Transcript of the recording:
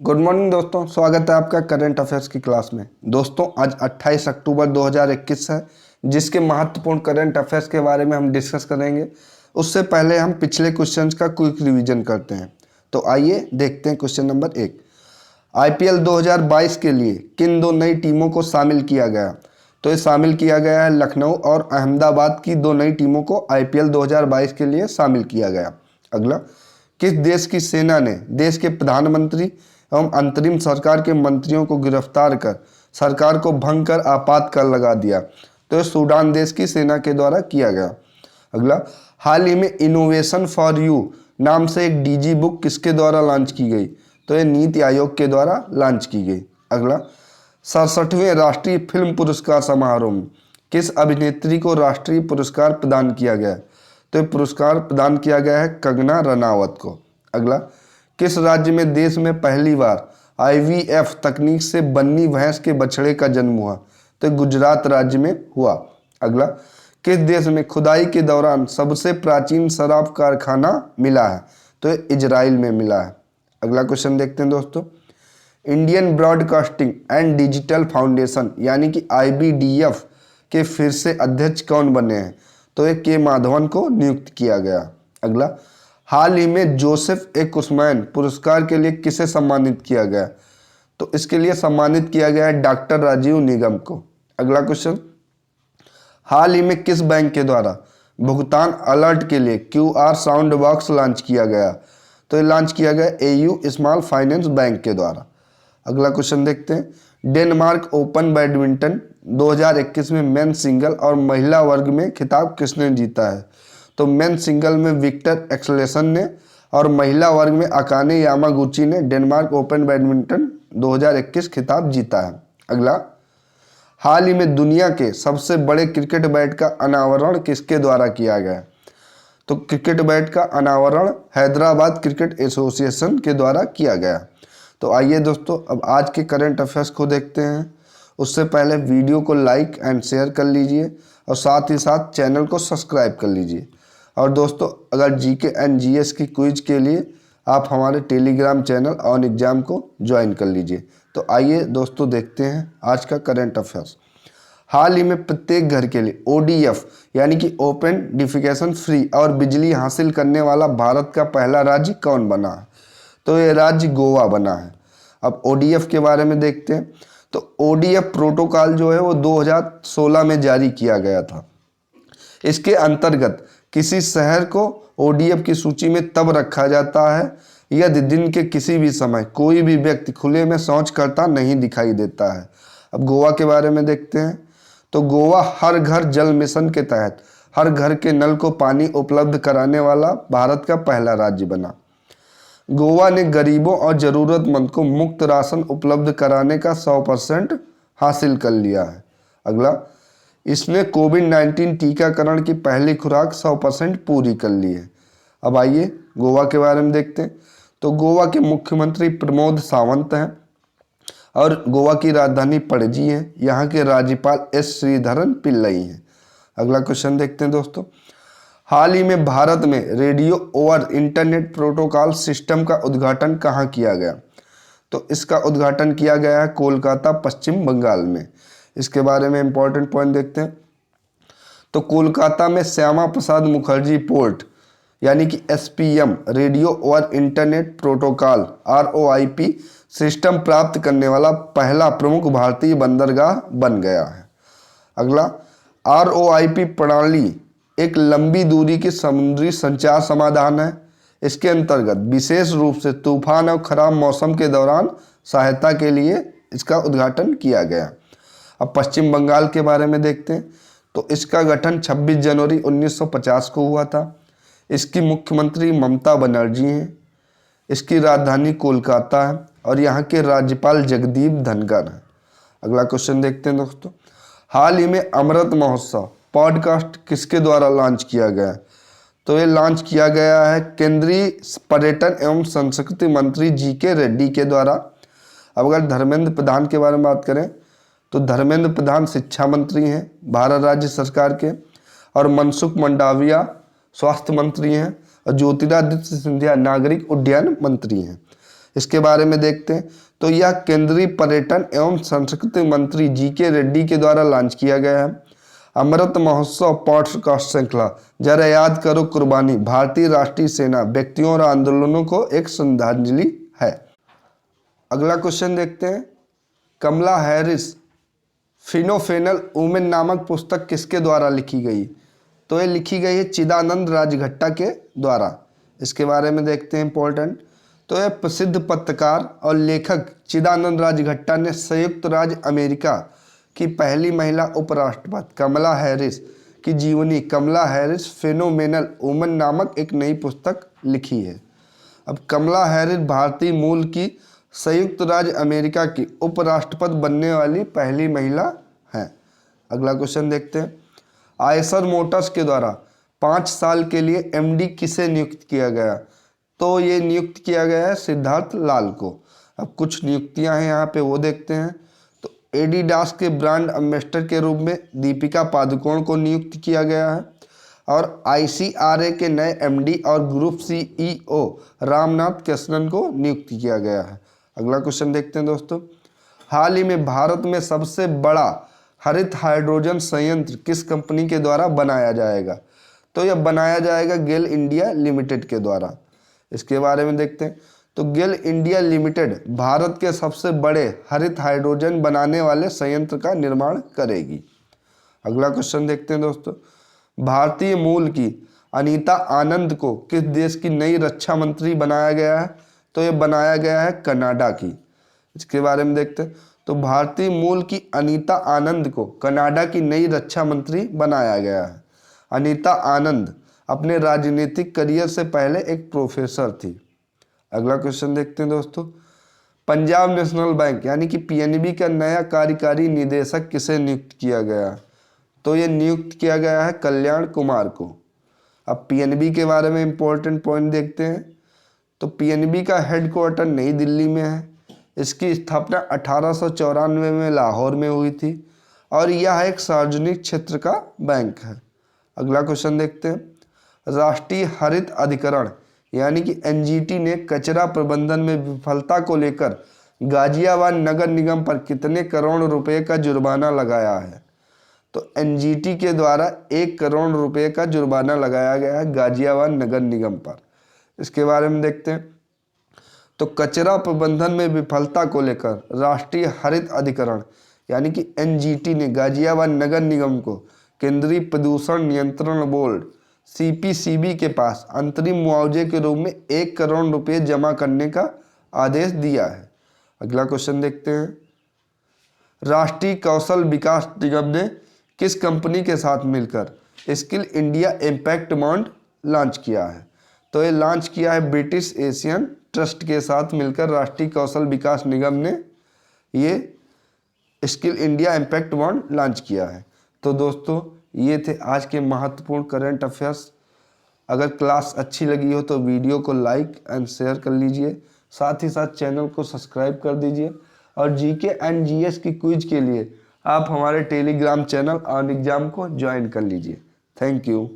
Good morning दोस्तों, स्वागत है आपका करंट अफेयर्स की क्लास में। दोस्तों आज 28 अक्टूबर 2021 है, जिसके महत्वपूर्ण करंट अफेयर्स के बारे में हम डिस्कस करेंगे। उससे पहले हम पिछले क्वेश्चंस का क्विक रिवीजन करते हैं। तो आइए देखते हैं क्वेश्चन नंबर 1। आईपीएल 2022 के लिए किन दो नई टीमों को शामिल किया गया? तो ये शामिल किया गया है लखनऊ और अहमदाबाद की दो नई टीमों को आईपीएल 2022 के लिए शामिल किया गया। अगला, किस देश की सेना ने देश के प्रधानमंत्री एवं अंतरिम सरकार के मंत्रियों को गिरफ्तार कर सरकार को भंग कर आपातकाल लगा दिया? तो ये सूडान देश की सेना के द्वारा किया गया। अगला, हाल ही में इनोवेशन फॉर यू नाम से एक डीजी बुक किसके द्वारा लॉन्च की गई? तो ये नीति आयोग के द्वारा लॉन्च की गई। अगला, 67वें राष्ट्रीय फिल्म पुरस्कार समारोह में किस अभिनेत्री को राष्ट्रीय पुरस्कार प्रदान किया गया? तो ये पुरस्कार प्रदान किया गया है कंगना रनावत को। अगला, किस राज्य में देश में पहली बार आईवीएफ तकनीक से बन्नी भैंस के बछड़े का जन्म हुआ? तो गुजरात राज्य में हुआ। अगला, किस देश में खुदाई के दौरान सबसे प्राचीन शराब कारखाना मिला है? तो इजराइल में मिला है। अगला क्वेश्चन देखते हैं दोस्तों। Indian broadcasting and digital foundation यानी कि आईबीडीएफ के फिर से अध्यक्ष कौन बने हैं? तो ये के माधवन को नियुक्त किया गया। अगला, हाल ही में जोसेफ ए कुस्मैन पुरस्कार के लिए किसे सम्मानित किया गया? तो इसके लिए सम्मानित किया गया है डॉक्टर राजीव निगम को। अगला क्वेश्चन, हाल ही में किस बैंक के द्वारा भुगतान अलर्ट के लिए क्यूआर साउंड बॉक्स लॉन्च किया गया? तो ये लॉन्च किया गया एयू स्मॉल फाइनेंस बैंक के द्वारा। अगला क्वेश्चन देखते हैं। डेनमार्क ओपन बैडमिंटन 2021 में मेन सिंगल और महिला वर्ग में खिताब किसने जीता है? तो मेन सिंगल में विक्टर एक्सलेसन ने और महिला वर्ग में अकाने यामागुची ने डेनमार्क ओपन बैडमिंटन 2021 खिताब जीता है। अगला, हाल ही में दुनिया के सबसे बड़े क्रिकेट बैट का अनावरण किसके द्वारा किया गया? तो क्रिकेट बैट का अनावरण हैदराबाद क्रिकेट एसोसिएशन के द्वारा किया गया। तो आइए दोस्तों अब आज के करंट अफेयर्स को देखते हैं। उससे पहले वीडियो को लाइक एंड शेयर कर लीजिए और साथ ही साथ चैनल को सब्सक्राइब कर लीजिए। और दोस्तों अगर जीके एंड जीएस की क्विज के लिए आप हमारे टेलीग्राम चैनल ऑन एग्जाम को ज्वाइन कर लीजिए। तो आइए दोस्तों देखते हैं आज का करंट अफेयर्स। हाल ही में प्रत्येक घर के लिए ओडीएफ यानी कि ओपन डिफिकेशन फ्री और बिजली हासिल करने वाला भारत का पहला राज्य कौन बना है? तो ये राज्य गोवा बना है। अब ओडीएफ के बारे में देखते हैं। तो ओडीएफ प्रोटोकॉल जो है वो 2016 में जारी किया गया था। इसके अंतर्गत किसी शहर को ओडीएफ की सूची में तब रखा जाता है यदि दिन के किसी भी समय कोई भी व्यक्ति खुले में शौच करता नहीं दिखाई देता है। अब गोवा के बारे में देखते हैं। तो गोवा हर घर जल मिशन के तहत हर घर के नल को पानी उपलब्ध कराने वाला भारत का पहला राज्य बना। गोवा ने गरीबों और ज़रूरतमंद को मुफ्त राशन उपलब्ध कराने का 100% हासिल कर लिया है। अगला, इसने कोविड-19 टीकाकरण की पहली खुराक 100% पूरी कर ली है। अब आइए गोवा के बारे में देखते हैं। तो गोवा के मुख्यमंत्री प्रमोद सावंत हैं और गोवा की राजधानी पणजी है। यहाँ के राज्यपाल एस श्रीधरन पिल्लई हैं। अगला क्वेश्चन देखते हैं दोस्तों। हाल ही में भारत में radio over internet protocol system का उद्घाटन कहाँ किया गया? तो इसका उद्घाटन किया गया है कोलकाता, पश्चिम बंगाल में। इसके बारे में इंपॉर्टेंट पॉइंट देखते हैं। तो कोलकाता में श्यामा प्रसाद मुखर्जी पोर्ट यानी कि SPM radio over internet protocol ROIP system प्राप्त करने वाला पहला प्रमुख भारतीय बंदरगाह बन गया है। अगला, ROIP प्रणाली एक लंबी दूरी की समुद्री संचार समाधान है। इसके अंतर्गत विशेष रूप से तूफान और खराब मौसम के दौरान सहायता के लिए इसका उद्घाटन किया गया। अब पश्चिम बंगाल के बारे में देखते हैं। तो इसका गठन 26 जनवरी 1950 को हुआ था। इसकी मुख्यमंत्री ममता बनर्जी हैं। इसकी राजधानी कोलकाता है और यहाँ के राज्यपाल जगदीप धनखड़ हैं। अगला क्वेश्चन देखते हैं दोस्तों। हाल ही में अमृत महोत्सव पॉडकास्ट किसके द्वारा लॉन्च किया गया? तो ये लॉन्च किया गया है केंद्रीय पर्यटन एवं संस्कृति मंत्री जीके रेड्डी के द्वारा। अब अगर धर्मेंद्र प्रधान के बारे में बात करें तो धर्मेंद्र प्रधान शिक्षा मंत्री हैं भारत राज्य सरकार के, और मनसुख मंडाविया स्वास्थ्य मंत्री हैं, और ज्योतिरादित्य सिंधिया नागरिक उड्डयन मंत्री हैं। इसके बारे में देखते हैं। तो यह केंद्रीय पर्यटन एवं संस्कृति मंत्री GK रेड्डी के द्वारा लॉन्च किया गया है। अमृत महोत्सव पॉडकास्ट श्रृंखला, जरा याद करो कुर्बानी, भारतीय राष्ट्रीय सेना, व्यक्तियों और आंदोलनों को एक श्रद्धांजलि है। अगला क्वेश्चन देखते हैं। कमला हैरिस फिनोफेनल वुमेन नामक पुस्तक किसके द्वारा लिखी गई? तो ये लिखी गई है चिदानंद राजघट्टा के द्वारा। इसके बारे में देखते हैं इंपॉर्टेंट। तो यह प्रसिद्ध पत्रकार और लेखक चिदानंद राजघट्टा ने संयुक्त राज्य अमेरिका की पहली महिला उपराष्ट्रपति कमला हैरिस की जीवनी कमला हैरिस फिनोमेनल वुमन नामक एक नई पुस्तक लिखी है। अब कमला हैरिस भारतीय मूल की संयुक्त राज्य अमेरिका की उपराष्ट्रपति बनने वाली पहली महिला है। अगला क्वेश्चन देखते हैं। आयशर मोटर्स के द्वारा 5 साल के लिए MD किसे नियुक्त किया गया? तो ये नियुक्त किया गया है सिद्धार्थ लाल को। अब कुछ नियुक्तियां हैं यहाँ पे, वो देखते हैं। तो एडिडास के ब्रांड एम्बेसडर के रूप में दीपिका पादुकोण को नियुक्त किया गया है और ICRA के नए MD और ग्रुप CEO रामनाथ कृष्णन को नियुक्त किया गया है। अगला क्वेश्चन देखते हैं दोस्तों। हाल ही में भारत में सबसे बड़ा हरित हाइड्रोजन संयंत्र किस कंपनी के द्वारा बनाया जाएगा? तो यह बनाया जाएगा गेल इंडिया लिमिटेड के द्वारा। इसके बारे में देखते हैं। तो गेल इंडिया लिमिटेड भारत के सबसे बड़े हरित हाइड्रोजन बनाने वाले संयंत्र का निर्माण करेगी। अगला क्वेश्चन देखते हैं दोस्तों। भारतीय मूल की अनीता आनंद को किस देश की नई रक्षा मंत्री बनाया गया है? तो यह बनाया गया है कनाडा की। इसके बारे में देखते हैं। तो भारतीय मूल की अनीता आनंद को कनाडा की नई रक्षा मंत्री बनाया गया है। अनीता आनंद अपने राजनीतिक करियर से पहले एक प्रोफेसर थी। अगला क्वेश्चन देखते हैं दोस्तों। पंजाब नेशनल बैंक यानी कि PNB का नया कार्यकारी निदेशक किसे नियुक्त किया गया? तो ये नियुक्त किया गया है कल्याण कुमार को। अब PNB के बारे में इंपॉर्टेंट पॉइंट देखते हैं। तो PNB का हेडक्वार्टर नई दिल्ली में है। इसकी स्थापना 1894 में लाहौर में हुई थी और यह एक सार्वजनिक क्षेत्र का बैंक है। अगला क्वेश्चन देखते हैं। राष्ट्रीय हरित अधिकरण यानी कि NGT ने कचरा प्रबंधन में विफलता को लेकर गाजियाबाद नगर निगम पर कितने करोड़ रुपए का जुर्माना लगाया है? तो NGT के द्वारा 1 करोड़ रुपए का जुर्माना लगाया गया है गाजियाबाद नगर निगम पर। इसके बारे में देखते हैं। तो कचरा प्रबंधन में विफलता को लेकर राष्ट्रीय हरित अधिकरण यानी कि NGT ने गाजियाबाद नगर निगम को केंद्रीय प्रदूषण नियंत्रण बोर्ड CPCB के पास अंतरिम मुआवजे के रूप में 1 करोड़ रुपए जमा करने का आदेश दिया है। अगला क्वेश्चन देखते हैं। राष्ट्रीय कौशल विकास निगम ने किस कंपनी के साथ मिलकर skill India impact bond launch किया है? तो ये लॉन्च किया है ब्रिटिश एशियन ट्रस्ट के साथ मिलकर राष्ट्रीय कौशल विकास निगम ने ये skill India impact bond launch किया है। तो दोस्तों ये थे आज के महत्वपूर्ण करंट अफेयर्स। अगर क्लास अच्छी लगी हो तो वीडियो को लाइक एंड शेयर कर लीजिए, साथ ही साथ चैनल को सब्सक्राइब कर दीजिए और GK एंड GS की क्विज के लिए आप हमारे टेलीग्राम चैनल ऑन एग्जाम को ज्वाइन कर लीजिए। Thank you.